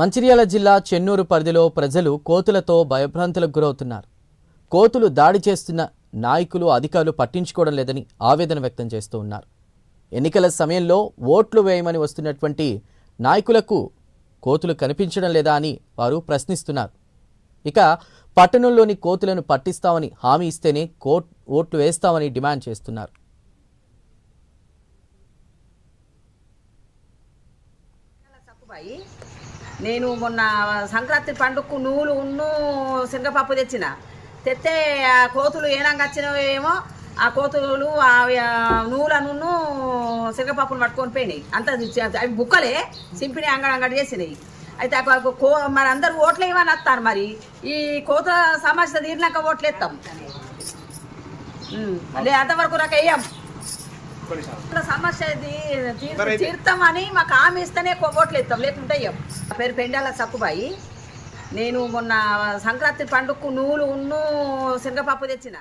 మంచిర్యాల జిల్లా చెన్నూరు పరిధిలో ప్రజలు కోతులతో భయభ్రాంతులకు గురవుతున్నారు. కోతులు దాడి చేస్తున్న నాయకులు అధికారులు పట్టించుకోవడం లేదని ఆవేదన వ్యక్తం చేస్తూ ఉన్నారు. ఎన్నికల సమయంలో ఓట్లు వేయమని వస్తున్నటువంటి నాయకులకు కోతులు కనిపించడం లేదా అని వారు ప్రశ్నిస్తున్నారు. ఇక పట్టణంలోని కోతులను పట్టిస్తామని హామీ ఇస్తేనే ఓట్లు వేస్తామని డిమాండ్ చేస్తున్నారు. నేను మొన్న సంక్రాంతి పండుగకు నువ్వులు శనగపప్పు తెస్తే ఆ కోతులు ఏనంగా వచ్చినవేమో ఆ కోతులు నువ్వులను శనగపప్పును పట్టుకొని పోయినాయి. అంత అవి బుక్కలే సింపిని అంగడి చేసినాయి. అయితే మరి అందరూ ఓట్లు వేయమని వస్తారు. మరి ఈ కోతుల సమస్య తీరినాక ఓట్లు వేస్తాం, అంతవరకు నాకు వేయం. సమస్య తీర్థమని మాకు హామీ ఇస్తేనే ఓట్లు ఇస్తాం, లేకుంటే అయ్యాం. పేరు పెండాల సక్కుబాయి. నేను మొన్న సంక్రాంతి పండుగకు నువ్వులు శనగపప్పు తెచ్చిన.